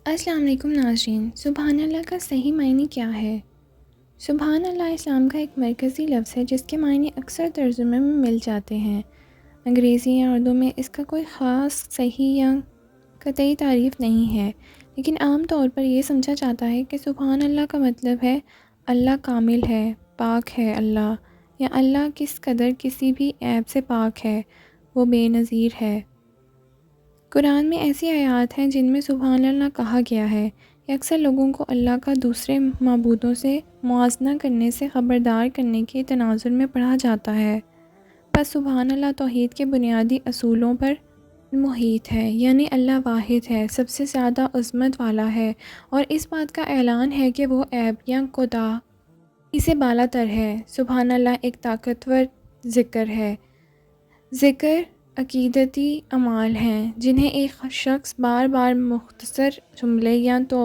السلام علیکم ناظرین، سبحان اللہ کا صحیح معنی کیا ہے؟ سبحان اللہ اسلام کا ایک مرکزی لفظ ہے جس کے معنی اکثر ترجمے میں مل جاتے ہیں۔ انگریزی یا اردو میں اس کا کوئی خاص صحیح یا قطعی تعریف نہیں ہے، لیکن عام طور پر یہ سمجھا جاتا ہے کہ سبحان اللہ کا مطلب ہے اللہ کامل ہے، پاک ہے اللہ، یا اللہ کس قدر کسی بھی عیب سے پاک ہے، وہ بے نظیر ہے۔ قرآن میں ایسی آیات ہیں جن میں سبحان اللہ کہا گیا ہے۔ یہ اکثر لوگوں کو اللہ کا دوسرے معبودوں سے موازنہ کرنے سے خبردار کرنے کے تناظر میں پڑھا جاتا ہے۔ پس سبحان اللہ توحید کے بنیادی اصولوں پر محیط ہے، یعنی اللہ واحد ہے، سب سے زیادہ عظمت والا ہے، اور اس بات کا اعلان ہے کہ وہ عیب یا کوتاہی سے بالا تر ہے۔ سبحان اللہ ایک طاقتور ذکر ہے۔ ذکر عقیدتی اعمال ہیں جنہیں ایک شخص بار بار مختصر جملے یا تو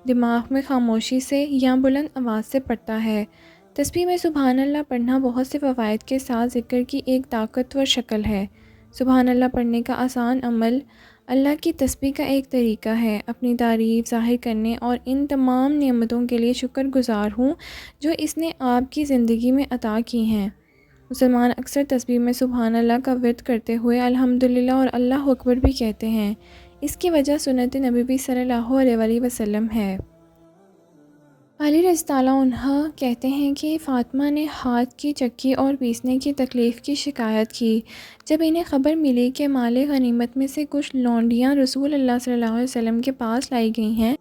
دماغ میں خاموشی سے یا بلند آواز سے پڑھتا ہے۔ تسبیح میں سبحان اللہ پڑھنا بہت سے فوائد کے ساتھ ذکر کی ایک طاقتور شکل ہے۔ سبحان اللہ پڑھنے کا آسان عمل اللہ کی تسبیح کا ایک طریقہ ہے۔ اپنی تعریف ظاہر کرنے اور ان تمام نعمتوں کے لیے شکر گزار ہوں جو اس نے آپ کی زندگی میں عطا کی ہیں۔ مسلمان اکثر تسبیح میں سبحان اللہ کا ورد کرتے ہوئے الحمدللہ اور اللہ اکبر بھی کہتے ہیں۔ اس کی وجہ سنت نبوی صلی اللہ علیہ وسلم ہے۔ علی رضی اللہ عنہ کہتے ہیں کہ فاطمہ نے ہاتھ کی چکی اور پیسنے کی تکلیف کی شکایت کی۔ جب انہیں خبر ملی کہ مال غنیمت میں سے کچھ لونڈیاں رسول اللہ صلی اللہ علیہ وسلم کے پاس لائی گئی ہیں،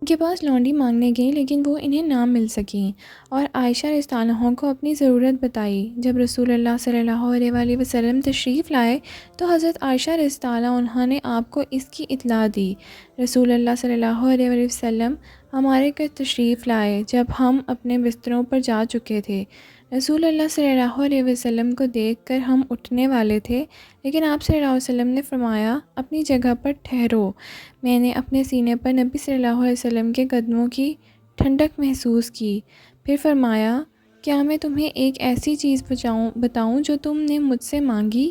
ان کے پاس لونڈی مانگنے گئیں لیکن وہ انہیں نہ مل سکیں، اور عائشہ رضی اللہ عنہا کو اپنی ضرورت بتائی۔ جب رسول اللہ صلی اللہ علیہ وسلم تشریف لائے تو حضرت عائشہ رضی اللہ عنہا نے آپ کو اس کی اطلاع دی۔ رسول اللہ صلی اللہ علیہ وسلم ہمارے گھر تشریف لائے جب ہم اپنے بستروں پر جا چکے تھے۔ رسول اللہ صلی اللہ علیہ وسلم کو دیکھ کر ہم اٹھنے والے تھے، لیکن آپ صلی اللہ علیہ وسلم نے فرمایا اپنی جگہ پر ٹھہرو۔ میں نے اپنے سینے پر نبی صلی اللہ علیہ وسلم کے قدموں کی ٹھنڈک محسوس کی۔ پھر فرمایا کیا میں تمہیں ایک ایسی چیز بتاؤں جو تم نے مجھ سے مانگی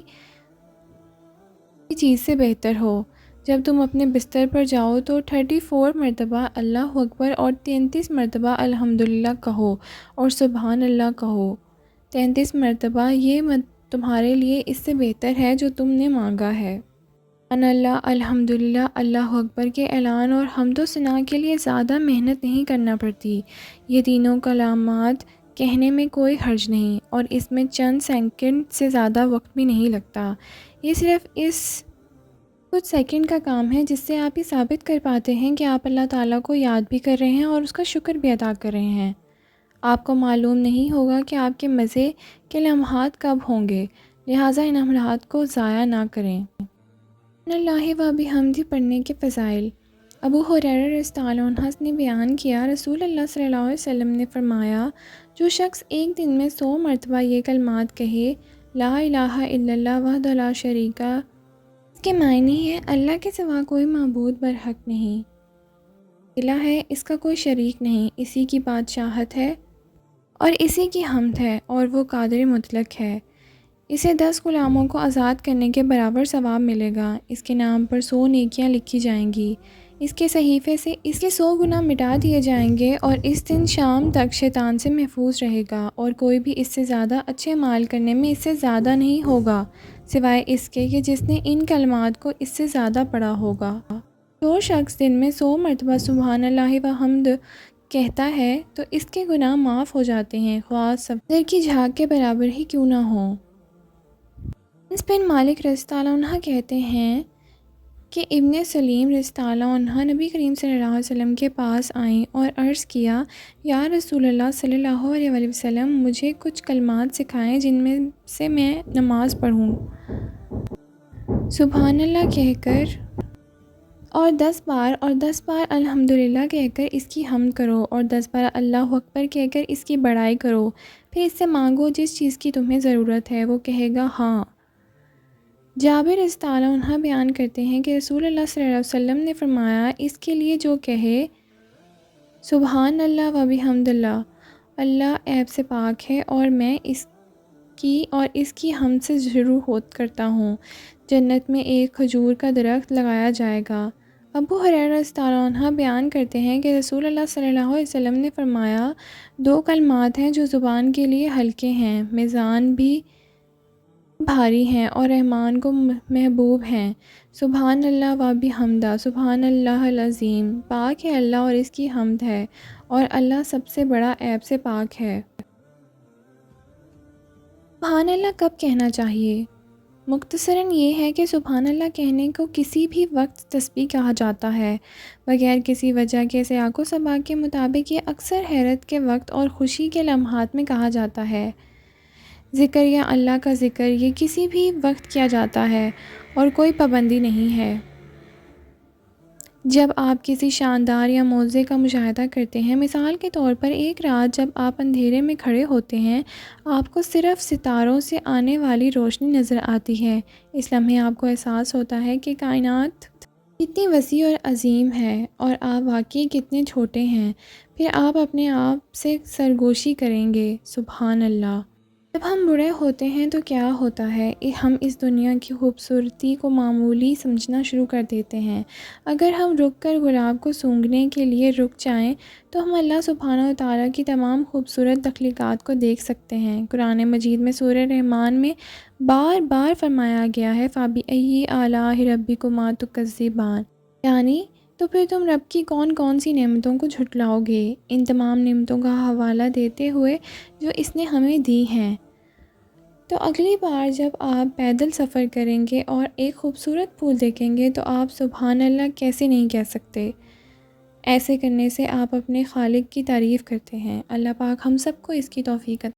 چیز سے بہتر ہو؟ جب تم اپنے بستر پر جاؤ تو 34 مرتبہ اللہ اکبر اور 33 مرتبہ الحمدللہ کہو اور سبحان اللہ کہو۔ 33 مرتبہ یہ تمہارے لیے اس سے بہتر ہے جو تم نے مانگا ہے۔ سبحان اللہ، الحمدللہ، اللہ اکبر کے اعلان اور حمد و ثنا کے لیے زیادہ محنت نہیں کرنا پڑتی۔ یہ تینوں کلمات کہنے میں کوئی حرج نہیں، اور اس میں چند سیکنڈ سے زیادہ وقت بھی نہیں لگتا۔ یہ صرف کچھ سیکنڈ کا کام ہے جس سے آپ یہ ثابت کر پاتے ہیں کہ آپ اللہ تعالیٰ کو یاد بھی کر رہے ہیں اور اس کا شکر بھی ادا کر رہے ہیں۔ آپ کو معلوم نہیں ہوگا کہ آپ کے مزے کے لمحات کب ہوں گے، لہٰذا ان لمحات کو ضائع نہ کریں۔ سبحان اللہ و بحمدہ پڑھنے کے فضائل۔ ابو ہریرہ رضی اللہ عنہ نے بیان کیا، رسول اللہ صلی اللہ علیہ وسلم نے فرمایا جو شخص ایک دن میں 100 مرتبہ یہ کلمات کہے، لا الہ الا اللہ وحدہ لا شریک لہ، اس کے معنی ہے اللہ کے سوا کوئی معبود برحق نہیں، الہ ہے، اس کا کوئی شریک نہیں، اسی کی بادشاہت ہے اور اسی کی حمد ہے، اور وہ قادر مطلق ہے۔ اسے 10 غلاموں کو آزاد کرنے کے برابر ثواب ملے گا۔ اس کے نام پر 100 نیکیاں لکھی جائیں گی، اس کے صحیفے سے اس کے 100 گناہ مٹا دیے جائیں گے، اور اس دن شام تک شیطان سے محفوظ رہے گا، اور کوئی بھی اس سے زیادہ اچھے عمال کرنے میں اس سے زیادہ نہیں ہوگا سوائے اس کے کہ جس نے ان کلمات کو اس سے زیادہ پڑھا ہوگا۔ جو شخص دن میں 100 مرتبہ سبحان اللہ و حمد کہتا ہے تو اس کے گناہ معاف ہو جاتے ہیں، خواہ سمندر کی جھاگ کے برابر ہی کیوں نہ ہوں۔ انس بن مالک رضی اللہ عنہ کہتے ہیں کہ ابن سلیم رضی اللہ عنہ نبی کریم صلی اللہ علیہ وسلم کے پاس آئیں اور عرض کیا، یا رسول اللہ صلی اللہ علیہ وسلم، مجھے کچھ کلمات سکھائیں جن میں سے میں نماز پڑھوں۔ سبحان اللہ کہہ کر اور 10 بار الحمدللہ کہہ کر اس کی حمد کرو، اور 10 بار اللہ اکبر کہہ کر اس کی بڑائی کرو، پھر اس سے مانگو جس چیز کی تمہیں ضرورت ہے۔ وہ کہے گا ہاں۔ جابر رضی اللہ عنہ بیان کرتے ہیں کہ رسول اللہ صلی اللہ علیہ وسلم نے فرمایا، اس کے لیے جو کہے سبحان اللہ و بحمد اللہ، اللہ عیب سے پاک ہے اور میں اس کی حمد سے شروع کرتا ہوں، جنت میں ایک کھجور کا درخت لگایا جائے گا، ابو ہریرہ رضی اللہ عنہ بیان کرتے ہیں کہ رسول اللہ صلی اللہ علیہ وسلم نے فرمایا، دو کلمات ہیں جو زبان کے لیے ہلکے ہیں، میزان بھی بھاری ہیں اور رحمان کو محبوب ہیں، سبحان اللہ و بحمدہ، سبحان اللہ العظیم، پاک ہے اللہ اور اس کی حمد ہے، اور اللہ سب سے بڑا عیب سے پاک ہے۔ سبحان اللہ کب کہنا چاہیے؟ مختصراً یہ ہے کہ سبحان اللہ کہنے کو کسی بھی وقت تسبیح کہا جاتا ہے، بغیر کسی وجہ کے۔ سیاق و سباق کے مطابق یہ اکثر حیرت کے وقت اور خوشی کے لمحات میں کہا جاتا ہے۔ ذکر یا اللہ کا ذکر یہ کسی بھی وقت کیا جاتا ہے اور کوئی پابندی نہیں ہے۔ جب آپ کسی شاندار یا معجزے کا مشاہدہ کرتے ہیں، مثال کے طور پر ایک رات جب آپ اندھیرے میں کھڑے ہوتے ہیں، آپ کو صرف ستاروں سے آنے والی روشنی نظر آتی ہے، اس لمحے آپ کو احساس ہوتا ہے کہ کائنات کتنی وسیع اور عظیم ہے اور آپ واقعی کتنے چھوٹے ہیں۔ پھر آپ اپنے آپ سے سرگوشی کریں گے، سبحان اللہ۔ جب ہم بوڑھے ہوتے ہیں تو کیا ہوتا ہے؟ ہم اس دنیا کی خوبصورتی کو معمولی سمجھنا شروع کر دیتے ہیں۔ اگر ہم رک کر گلاب کو سونگھنے کے لیے رک جائیں تو ہم اللہ سبحانہ وتعالیٰ کی تمام خوبصورت تخلیقات کو دیکھ سکتے ہیں۔ قرآن مجید میں سورہ رحمان میں بار بار فرمایا گیا ہے، فَبِأَيِّ آلَاءِ رَبِّكُمَا تُكَذِّبَانِ، یعنی تو پھر تم رب کی کون کون سی نعمتوں کو جھٹلاؤ گے، ان تمام نعمتوں کا حوالہ دیتے ہوئے جو اس نے ہمیں دی ہیں۔ تو اگلی بار جب آپ پیدل سفر کریں گے اور ایک خوبصورت پھول دیکھیں گے تو آپ سبحان اللہ کیسے نہیں کہہ سکتے؟ ایسے کرنے سے آپ اپنے خالق کی تعریف کرتے ہیں۔ اللہ پاک ہم سب کو اس کی توفیق عطا